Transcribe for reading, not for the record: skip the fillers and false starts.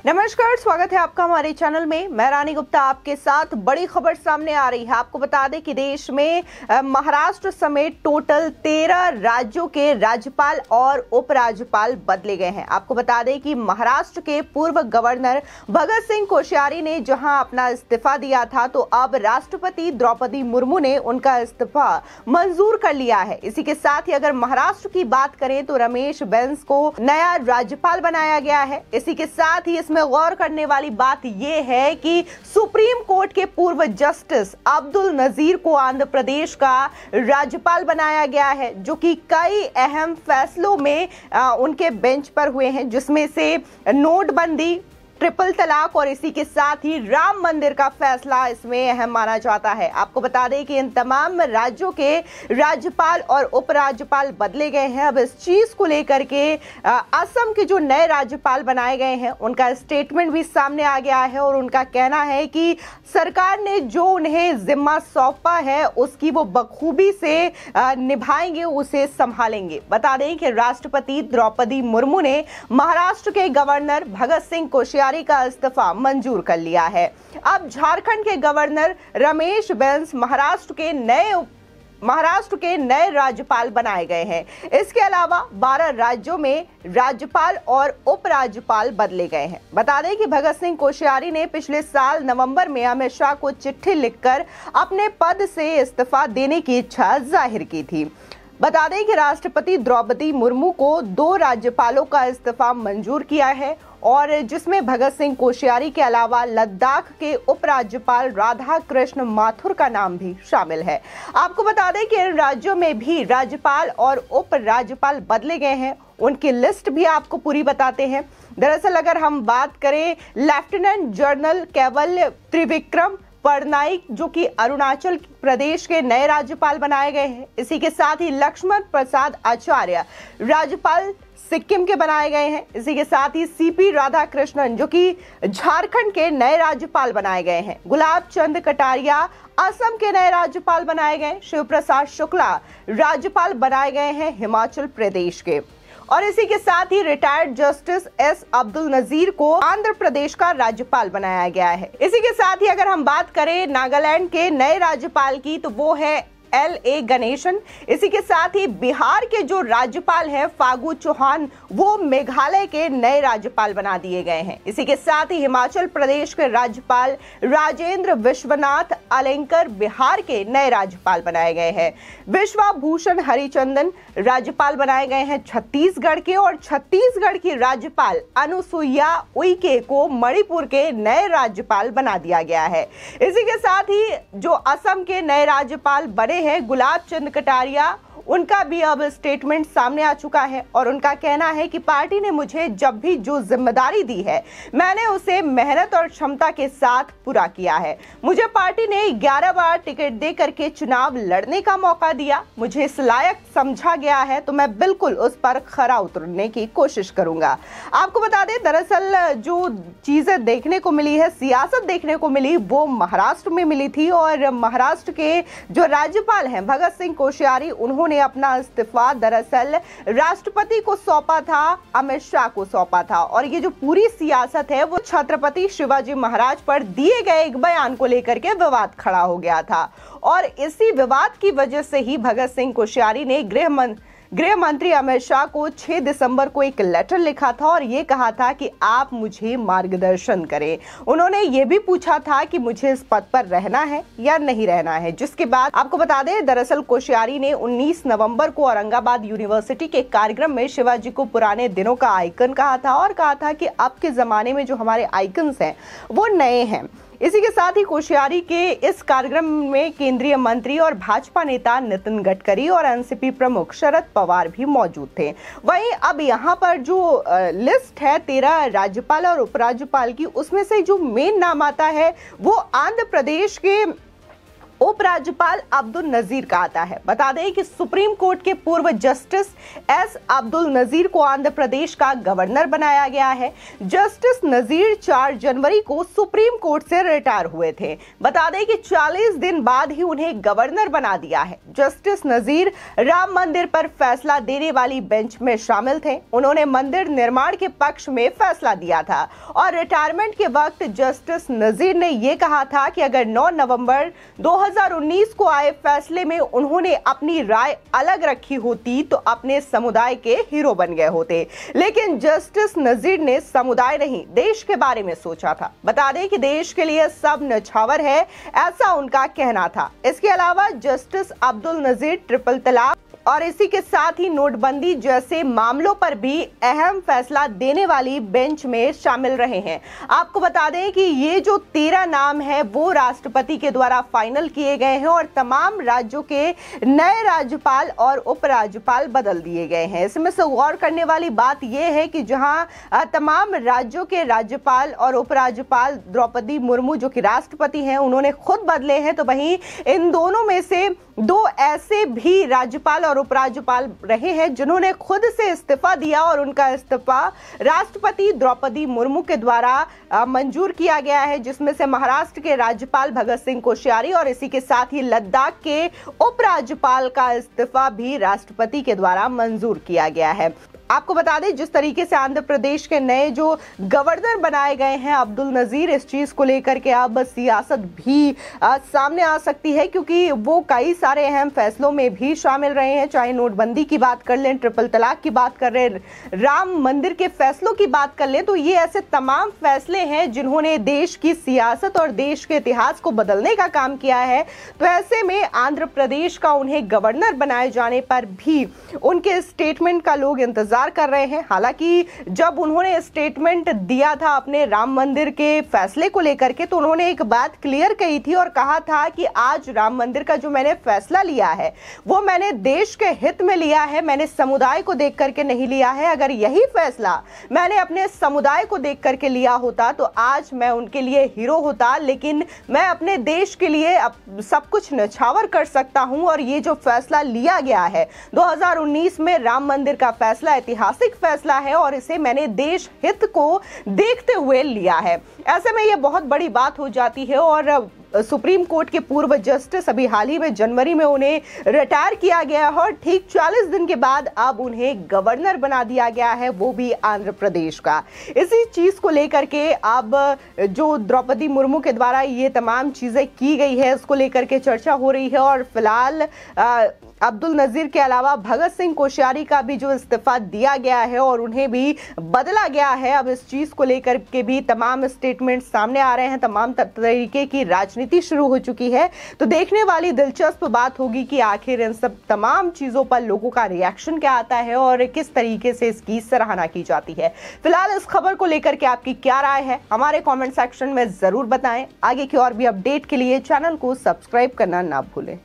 नमस्कार, स्वागत है आपका हमारे चैनल में। मैं रानी गुप्ता आपके साथ। बड़ी खबर सामने आ रही है। आपको बता दें कि देश में महाराष्ट्र समेत टोटल 13 राज्यों के राज्यपाल और उपराज्यपाल बदले गए हैं। आपको बता दें कि महाराष्ट्र के पूर्व गवर्नर भगत सिंह कोश्यारी ने जहां अपना इस्तीफा दिया था, तो अब राष्ट्रपति द्रौपदी मुर्मू ने उनका इस्तीफा मंजूर कर लिया है। इसी के साथ ही अगर महाराष्ट्र की बात करें तो रमेश बैस को नया राज्यपाल बनाया गया है। इसी के साथ ही में गौर करने वाली बात यह है कि सुप्रीम कोर्ट के पूर्व जस्टिस अब्दुल नजीर को आंध्र प्रदेश का राज्यपाल बनाया गया है, जो कि कई अहम फैसलों में उनके बेंच पर हुए हैं, जिसमें से नोटबंदी, ट्रिपल तलाक और इसी के साथ ही राम मंदिर का फैसला इसमें अहम माना जाता है। आपको बता दें कि इन तमाम राज्यों के राज्यपाल और उपराज्यपाल बदले गए हैं। अब इस चीज को लेकर के असम के जो नए राज्यपाल बनाए गए हैं उनका स्टेटमेंट भी सामने आ गया है और उनका कहना है कि सरकार ने जो उन्हें जिम्मा सौंपा है उसकी वो बखूबी से निभाएंगे, उसे संभालेंगे। बता दें कि राष्ट्रपति द्रौपदी मुर्मू ने महाराष्ट्र के गवर्नर भगत सिंह कोश्यारी का इस्तीफा मंजूर कर लिया है। अब झारखंड के गवर्नर रमेश बैस महाराष्ट्र के नए राज्यपाल बनाए गए हैं। इसके अलावा 12 राज्यों में राज्यपाल और उपराज्यपाल बदले गए हैं। बता दें कि भगत सिंह कोश्यारी ने पिछले साल नवंबर में अमित शाह को चिट्ठी लिखकर अपने पद से इस्तीफा देने की इच्छा जाहिर की थी। बता दें कि राष्ट्रपति द्रौपदी मुर्मू को 2 राज्यपालों का इस्तीफा मंजूर किया है, और जिसमें भगत सिंह कोश्यारी के अलावा लद्दाख के उपराज्यपाल राधा कृष्ण माथुर का नाम भी शामिल है। आपको बता दें कि इन राज्यों में भी राज्यपाल और उपराज्यपाल बदले गए हैं। उनकी लिस्ट भी आपको पूरी बताते हैं। दरअसल अगर हम बात करें, लेफ्टिनेंट जनरल केवल त्रिविक्रम पटनायक जो कि अरुणाचल प्रदेश के नए राज्यपाल बनाए गए हैं। इसी के साथ ही लक्ष्मण प्रसाद आचार्य राज्यपाल सिक्किम के बनाए गए हैं। इसी के साथ ही सीपी राधाकृष्णन जो कि झारखंड के नए राज्यपाल बनाए गए हैं। गुलाब चंद कटारिया असम के नए राज्यपाल बनाए गए। शिव प्रसाद शुक्ला राज्यपाल बनाए गए हैं हिमाचल प्रदेश के। और इसी के साथ ही retired justice S Abdul Nazeer को आंध्र प्रदेश का राज्यपाल बनाया गया है। इसी के साथ ही अगर हम बात करें नागालैंड के नए राज्यपाल की, तो वो है LA गणेशन। इसी के साथ ही बिहार के जो राज्यपाल हैं फागू चौहान, वो मेघालय के नए राज्यपाल बना दिए गए हैं। इसी के साथ ही हिमाचल प्रदेश के राज्यपाल राजेंद्र विश्वनाथ अलेंकर बिहार के नए राज्यपाल बनाए गए हैं। विश्वभूषण हरिचंदन राज्यपाल बनाए गए हैं छत्तीसगढ़ के, और छत्तीसगढ़ की राज्यपाल अनुसुईया उइके को मणिपुर के नए राज्यपाल बना दिया गया है। इसी के साथ ही जो असम के नए राज्यपाल बने हैं गुलाब चंद कटारिया, उनका भी अब स्टेटमेंट सामने आ चुका है और उनका कहना है कि पार्टी ने मुझे जब भी जो जिम्मेदारी दी है मैंने उसे मेहनत और क्षमता के साथ पूरा किया है। मुझे पार्टी ने 11 बार टिकट दे करके चुनाव लड़ने का मौका दिया। मुझे इस लायक समझा गया है तो मैं बिल्कुल उस पर खरा उतरने की कोशिश करूंगा। आपको बता दें, दरअसल जो चीजें देखने को मिली है, सियासत देखने को मिली, वो महाराष्ट्र में मिली थी। और महाराष्ट्र के जो राज्यपाल हैं भगत सिंह कोश्यारी, उन्होंने अपना इस्तीफा दरअसल राष्ट्रपति को सौंपा था, अमित शाह को सौंपा था। और ये जो पूरी सियासत है वो छत्रपति शिवाजी महाराज पर दिए गए एक बयान को लेकर के विवाद खड़ा हो गया था। और इसी विवाद की वजह से ही भगत सिंह कोश्यारी ने गृह मंत्री अमित शाह को 6 दिसंबर को एक लेटर लिखा था और ये कहा था कि आप मुझे मार्गदर्शन करें। उन्होंने ये भी पूछा था कि मुझे इस पद पर रहना है या नहीं रहना है। जिसके बाद आपको बता दें, दरअसल कोश्यारी ने 19 नवंबर को औरंगाबाद यूनिवर्सिटी के कार्यक्रम में शिवाजी को पुराने दिनों का आइकन कहा था और कहा था कि अब के जमाने में जो हमारे आइकन्स हैं वो नए हैं। इसी के साथ ही कोश्यारी के इस कार्यक्रम में केंद्रीय मंत्री और भाजपा नेता नितिन गडकरी और एनसीपी प्रमुख शरद पवार भी मौजूद थे। वहीं अब यहाँ पर जो लिस्ट है 13 राज्यपाल और उपराज्यपाल की, उसमें से जो मेन नाम आता है वो आंध्र प्रदेश के उपराज्यपाल अब्दुल नजीर का आता है। बता दें कि सुप्रीम कोर्ट के पूर्व जस्टिस एस अब्दुल नजीर को आंध्र प्रदेश का गवर्नर बनाया गया है। जस्टिस नजीर 4 जनवरी को सुप्रीम कोर्ट से रिटायर हुए थे। बता दें कि 40 दिन बाद ही उन्हें गवर्नर बना दिया है। जस्टिस नजीर राम मंदिर पर फैसला देने वाली बेंच में शामिल थे। उन्होंने मंदिर निर्माण के पक्ष में फैसला दिया था और रिटायरमेंट के वक्त जस्टिस नजीर ने यह कहा था कि अगर 9 नवंबर 2019 को आए फैसले में उन्होंने अपनी राय अलग रखी होती तो अपने समुदाय के हीरो बन गए होते। लेकिन जस्टिस नजीर ने समुदाय नहीं, देश के बारे में सोचा था। बता दें कि देश के लिए सब न्यौछावर है, ऐसा उनका कहना था। इसके अलावा जस्टिस अब्दुल नजीर ट्रिपल तलाक और इसी के साथ ही नोटबंदी जैसे मामलों पर भी अहम फैसला देने वाली बेंच में शामिल रहे हैं। आपको बता दें कि ये जो 13 नाम है वो राष्ट्रपति के द्वारा फाइनल किए गए हैं और तमाम राज्यों के नए राज्यपाल और उपराज्यपाल बदल दिए गए हैं। इसमें से गौर करने वाली बात यह है कि जहां तमाम राज्यों के राज्यपाल और उपराज्यपाल द्रौपदी मुर्मू जो कि राष्ट्रपति हैं उन्होंने खुद बदले हैं, तो वहीं इन दोनों में से 2 ऐसे भी राज्यपाल और उपराज्यपाल रहे हैं जिन्होंने खुद से इस्तीफा दिया और उनका इस्तीफा राष्ट्रपति द्रौपदी मुर्मू के द्वारा मंजूर किया गया है, जिसमें से महाराष्ट्र के राज्यपाल भगत सिंह कोश्यारी और इसी के साथ ही लद्दाख के उपराज्यपाल का इस्तीफा भी राष्ट्रपति के द्वारा मंजूर किया गया है। आपको बता दें जिस तरीके से आंध्र प्रदेश के नए जो गवर्नर बनाए गए हैं अब्दुल नजीर, इस चीज को लेकर के अब सियासत भी सामने आ सकती है, क्योंकि वो कई सारे अहम फैसलों में भी शामिल रहे हैं। चाहे नोटबंदी की बात कर लें, ट्रिपल तलाक की बात कर रहे, राम मंदिर के फैसलों की बात कर लें, तो ये ऐसे तमाम फैसले हैं जिन्होंने देश की सियासत और देश के इतिहास को बदलने का काम किया है। तो ऐसे में आंध्र प्रदेश का उन्हें गवर्नर बनाए जाने पर भी उनके स्टेटमेंट का लोग इंतजार कर रहे हैं। हालांकि जब उन्होंने स्टेटमेंट दिया था अपने राम मंदिर के फैसले को लेकर के, तो उन्होंने एक बात क्लियर कही थी और कहा था कि आज राम मंदिर का जो मैंने फैसला लिया है वो मैंने देश के हित में लिया है, मैंने समुदाय को देख करके नहीं लिया है। अगर यही फैसला मैंने अपने समुदाय को देख करके लिया होता तो आज मैं उनके लिए हीरो होता, लेकिन मैं अपने देश के लिए सब कुछ न्यौछावर कर सकता हूं। और ये जो फैसला लिया गया है 2019 में राम मंदिर का फैसला ऐतिहासिक फैसला है और इसे मैंने देश हित को देखते हुए लिया है। ऐसे में यह बहुत बड़ी बात हो जाती है और सुप्रीम कोर्ट के पूर्व जस्टिस अभी हाल ही में जनवरी में उन्हें रिटायर किया गया है और ठीक 40 दिन के बाद अब उन्हें गवर्नर बना दिया गया है, वो भी आंध्र प्रदेश का। इसी चीज को लेकर के अब जो द्रौपदी मुर्मू के द्वारा ये तमाम चीजें की गई है उसको लेकर के चर्चा हो रही है और फिलहाल अब्दुल नजीर के अलावा भगत सिंह कोश्यारी का भी जो इस्तीफा दिया गया है और उन्हें भी बदला गया है। अब इस चीज को लेकर के भी तमाम स्टेटमेंट सामने आ रहे हैं, तमाम तरीके की राजनीति शुरू हो चुकी है। तो देखने वाली दिलचस्प बात होगी कि आखिर इन सब तमाम चीजों पर लोगों का रिएक्शन क्या आता है और किस तरीके से इसकी सराहना की जाती है। फिलहाल इस खबर को लेकर के आपकी क्या राय है हमारे कॉमेंट सेक्शन में जरूर बताएं। आगे की और भी अपडेट के लिए चैनल को सब्सक्राइब करना ना भूलें।